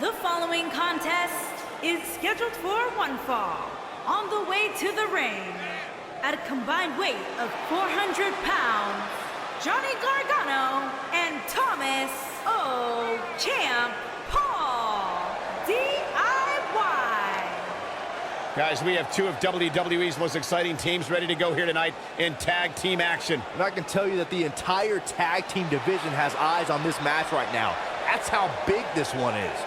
The following contest is scheduled for one fall. On the way to the ring, at a combined weight of 400 pounds, Johnny Gargano and Thomas Champ Paul DIY. Guys, we have two of WWE's most exciting teams ready to go here tonight in tag team action. And I can tell you that the entire tag team division has eyes on this match right now. That's how big this one is.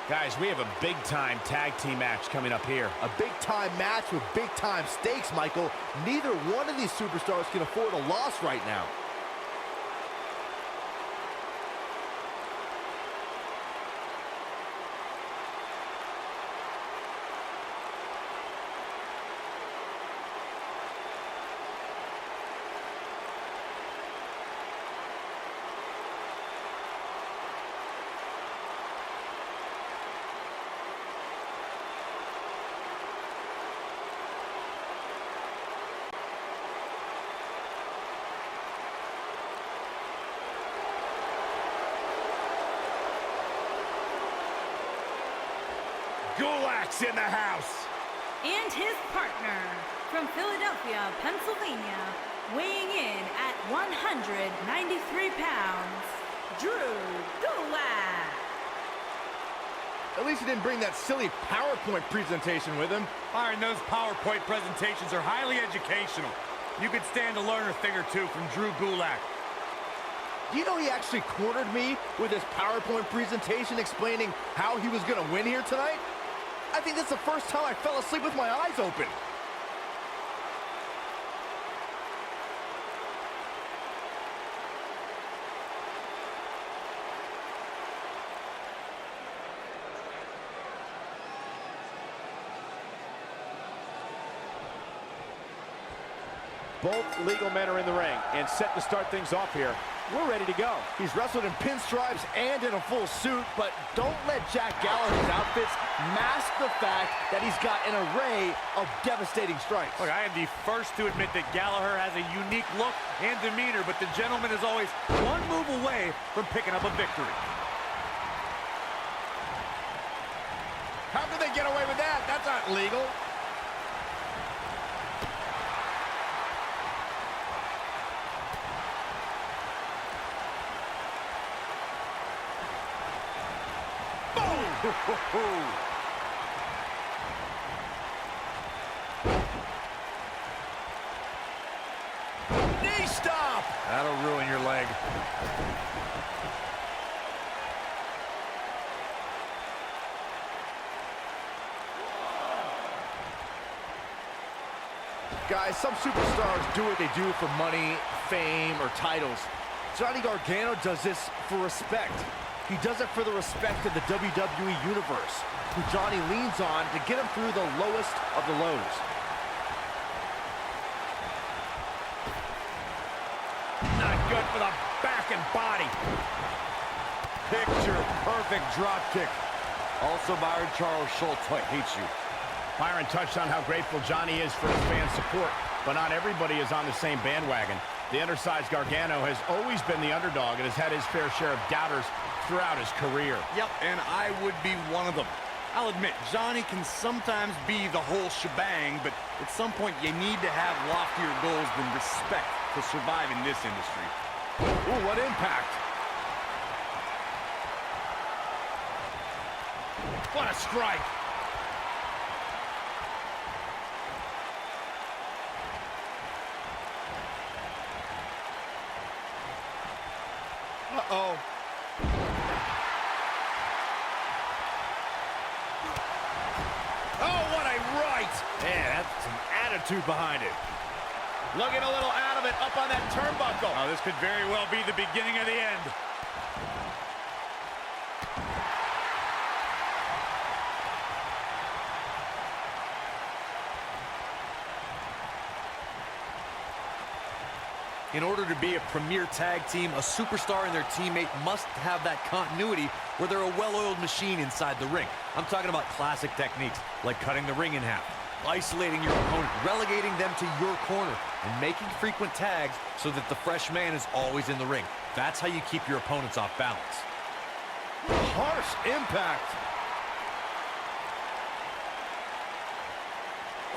Guys, we have a big-time tag team match coming up here. A big-time match with big-time stakes, Michael. Neither one of these superstars can afford a loss right now. Gulak's in the house. And his partner from Philadelphia, Pennsylvania, weighing in at 193 pounds, Drew Gulak. At least he didn't bring that silly PowerPoint presentation with him. Byron, those PowerPoint presentations are highly educational. You could stand to learn a thing or two from Drew Gulak. Do you know he actually cornered me with his PowerPoint presentation explaining how he was going to win here tonight? I think that's the first time I fell asleep with my eyes open. Both legal men are in the ring and set to start things off here. We're ready to go. He's wrestled in pinstripes and in a full suit, but don't let Jack Gallagher's outfits mask the fact that he's got an array of devastating strikes. Look, I am the first to admit that Gallagher has a unique look and demeanor, but the gentleman is always one move away from picking up a victory. How did they get away with that? That's not legal. Knee stop! That'll ruin your leg. Guys, some superstars do what they do for money, fame, or titles. Johnny Gargano does this for respect. He does it for the respect of the WWE Universe, who Johnny leans on to get him through the lowest of the lows. Not good for the back and body. Picture perfect drop kick. Also, Byron, Charles Schultz hates you. Byron touched on how grateful Johnny is for his fan support, but not everybody is on the same bandwagon. The undersized Gargano has always been the underdog and has had his fair share of doubters throughout his career. Yep, and I would be one of them. I'll admit, Johnny can sometimes be the whole shebang, but at some point you need to have loftier goals than respect to survive in this industry. Ooh, what impact! What a strike! Uh-oh. Oh, what a right! Man, that's some attitude behind it. Looking a little out of it up on that turnbuckle. Oh, this could very well be the beginning of the end. In order to be a premier tag team, a superstar and their teammate must have that continuity where they're a well-oiled machine inside the ring. I'm talking about classic techniques like cutting the ring in half, isolating your opponent, relegating them to your corner, and making frequent tags so that the fresh man is always in the ring. That's how you keep your opponents off balance. Harsh impact.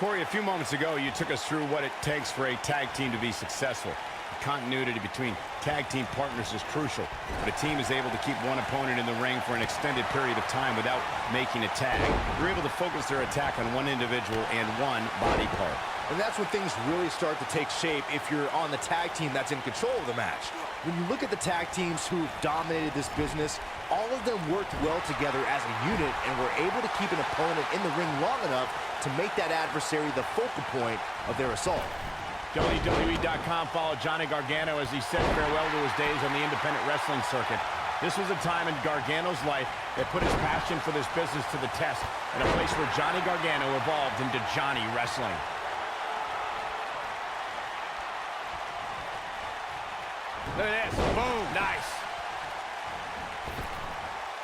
Corey, a few moments ago, you took us through what it takes for a tag team to be successful. The continuity between tag team partners is crucial. But a team is able to keep one opponent in the ring for an extended period of time without making a tag. They're able to focus their attack on one individual and one body part. And that's when things really start to take shape if you're on the tag team that's in control of the match. When you look at the tag teams who've dominated this business, all of them worked well together as a unit and were able to keep an opponent in the ring long enough to make that adversary the focal point of their assault. WWE.com followed Johnny Gargano as he said farewell to his days on the independent wrestling circuit. This was a time in Gargano's life that put his passion for this business to the test, and a place where Johnny Gargano evolved into Johnny Wrestling. Look at this. Boom. Nice.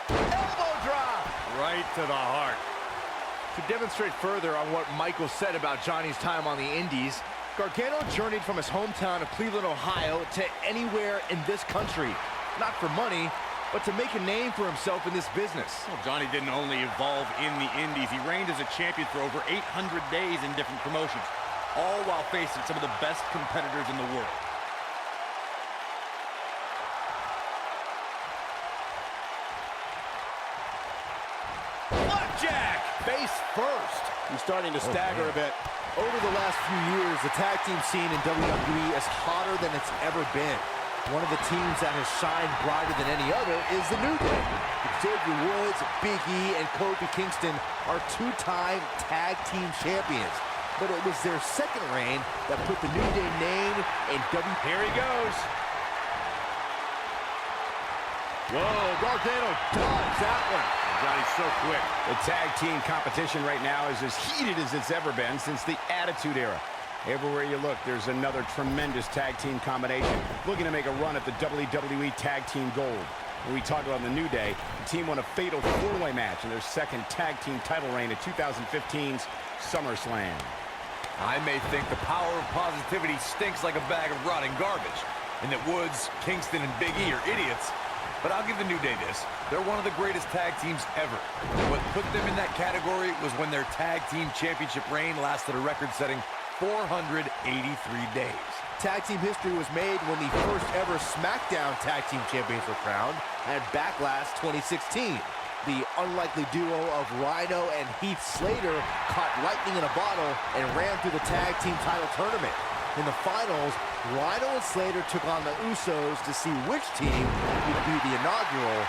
Elbow drop! Right to the heart. To demonstrate further on what Michael said about Johnny's time on the Indies, Gargano journeyed from his hometown of Cleveland, Ohio to anywhere in this country. Not for money, but to make a name for himself in this business. Well, Johnny didn't only evolve in the Indies. He reigned as a champion for over 800 days in different promotions, all while facing some of the best competitors in the world. Jack, face first. He's starting to stagger a bit. Over the last few years, the tag team scene in WWE is hotter than it's ever been. One of the teams that has shined brighter than any other is the New Day. Xavier Woods, Big E, and Kofi Kingston are two-time tag team champions. But it was their second reign that put the New Day name in WWE. Here he goes. Whoa, Gargano dodged that one. Johnny's so quick. The tag team competition right now is as heated as it's ever been since the Attitude Era. Everywhere you look, there's another tremendous tag team combination looking to make a run at the WWE Tag Team Gold. When we talk about the New Day, the team won a fatal four-way match in their second tag team title reign at 2015's SummerSlam. I may think the power of positivity stinks like a bag of rotting garbage, and that Woods, Kingston, and Big E are idiots. But I'll give the New Day this. They're one of the greatest tag teams ever. And what put them in that category was when their tag team championship reign lasted a record-setting 483 days. Tag team history was made when the first ever SmackDown Tag Team Champions were crowned at Backlash 2016. The unlikely duo of Rhino and Heath Slater caught lightning in a bottle and ran through the tag team title tournament. In the finals, Rhino and Slater took on the Usos to see which team would be the inaugural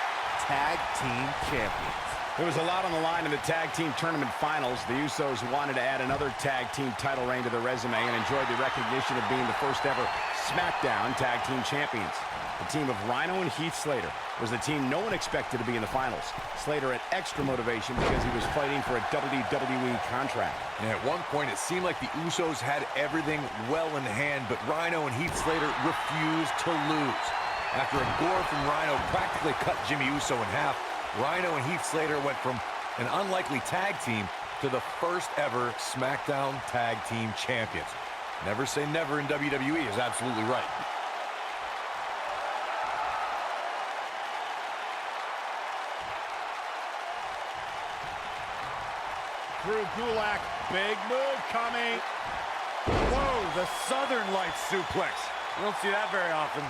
Tag Team Champions. There was a lot on the line in the tag team tournament finals. The Usos wanted to add another tag team title reign to their resume and enjoyed the recognition of being the first ever SmackDown Tag Team Champions. The team of Rhino and Heath Slater was the team no one expected to be in the finals. Slater had extra motivation because he was fighting for a WWE contract. And at one point, it seemed like the Usos had everything well in hand, but Rhino and Heath Slater refused to lose. After a gore from Rhino practically cut Jimmy Uso in half, Rhino and Heath Slater went from an unlikely tag team to the first ever SmackDown Tag Team Champions. Never say never in WWE is absolutely right. Drew Gulak, big move coming. Whoa, the Southern Lights suplex. You don't see that very often.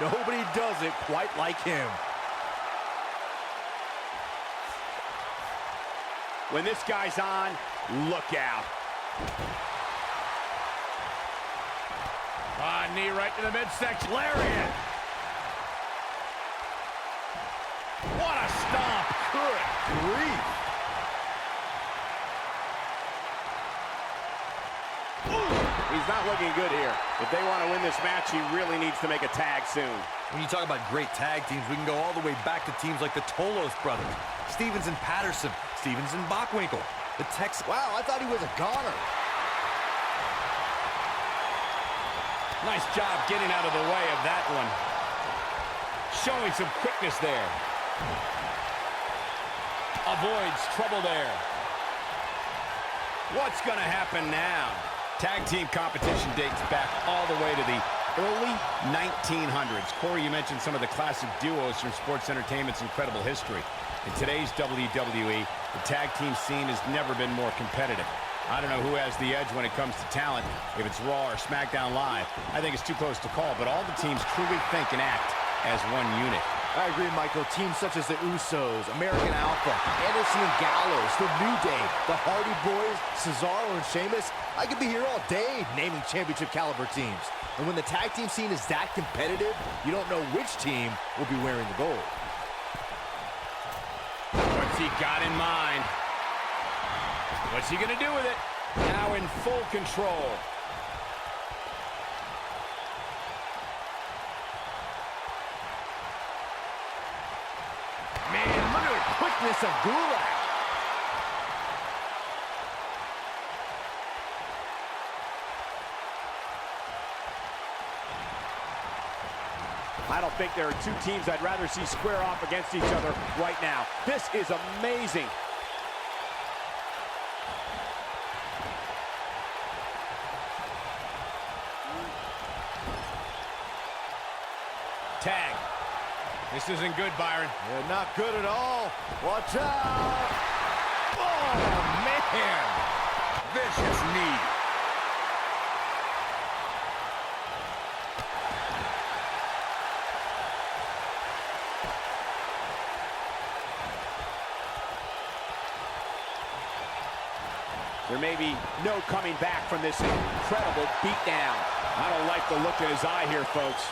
Nobody does it quite like him. When this guy's on, look out. Knee right to the midsection. Lariat. What a stomp. Good grief. He's not looking good here. If they want to win this match, he really needs to make a tag soon. When you talk about great tag teams, we can go all the way back to teams like the Tolos brothers, Stevens and Patterson, Stevens and Bockwinkel, the Texans. Wow, I thought he was a goner. Nice job getting out of the way of that one. Showing some quickness there. Avoids trouble there. What's going to happen now? Tag team competition dates back all the way to the early 1900s. Corey, you mentioned some of the classic duos from sports entertainment's incredible history. In today's WWE, the tag team scene has never been more competitive. I don't know who has the edge when it comes to talent, if it's Raw or SmackDown Live. I think it's too close to call, but all the teams truly think and act as one unit. I agree, Michael. Teams such as the Usos, American Alpha, Anderson and Gallows, The New Day, the Hardy Boys, Cesaro and Sheamus. I could be here all day naming championship caliber teams. And when the tag team scene is that competitive, you don't know which team will be wearing the gold. What's he got in mind? What's he going to do with it? Now in full control. Man, look at the quickness of Gulak. I don't think there are two teams I'd rather see square off against each other right now. This is amazing. Tag. This isn't good, Byron. Yeah, not good at all. Watch out. Oh, man. Vicious knee. There may be no coming back from this incredible beatdown. I don't like the look in his eye here, folks.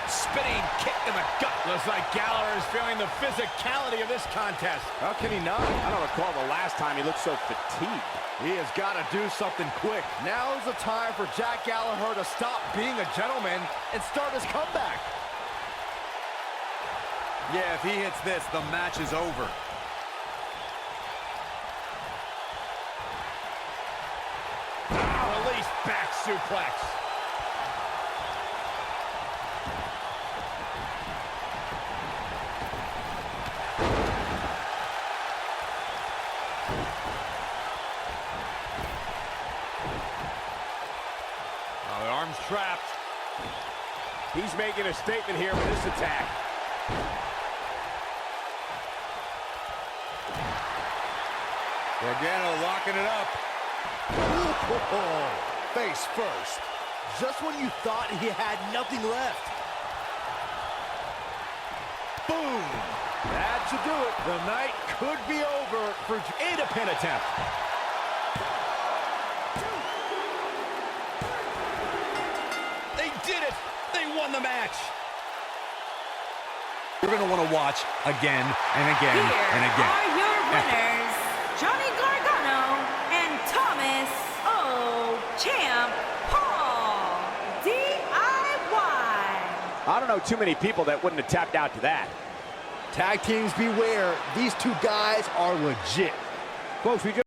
Spinning kick in the gut. Looks like Gallagher is feeling the physicality of this contest. How can he not? I don't recall the last time he looked so fatigued. He has got to do something quick. Now is the time for Jack Gallagher to stop being a gentleman and start his comeback. Yeah, if he hits this, the match is over. Release back suplex. The arm's trapped. He's making a statement here with this attack. Gargano locking it up. Ooh, face first. Just when you thought he had nothing left. Boom! That should do it. The night could be over for In a pin attempt. They did it! They won the match! You're going to want to watch again and again Here and again. are your winners, Johnny Gargano and Thomas Champ Paul. DIY. I don't know too many people that wouldn't have tapped out to that. Tag teams beware. These two guys are legit. Folks, we just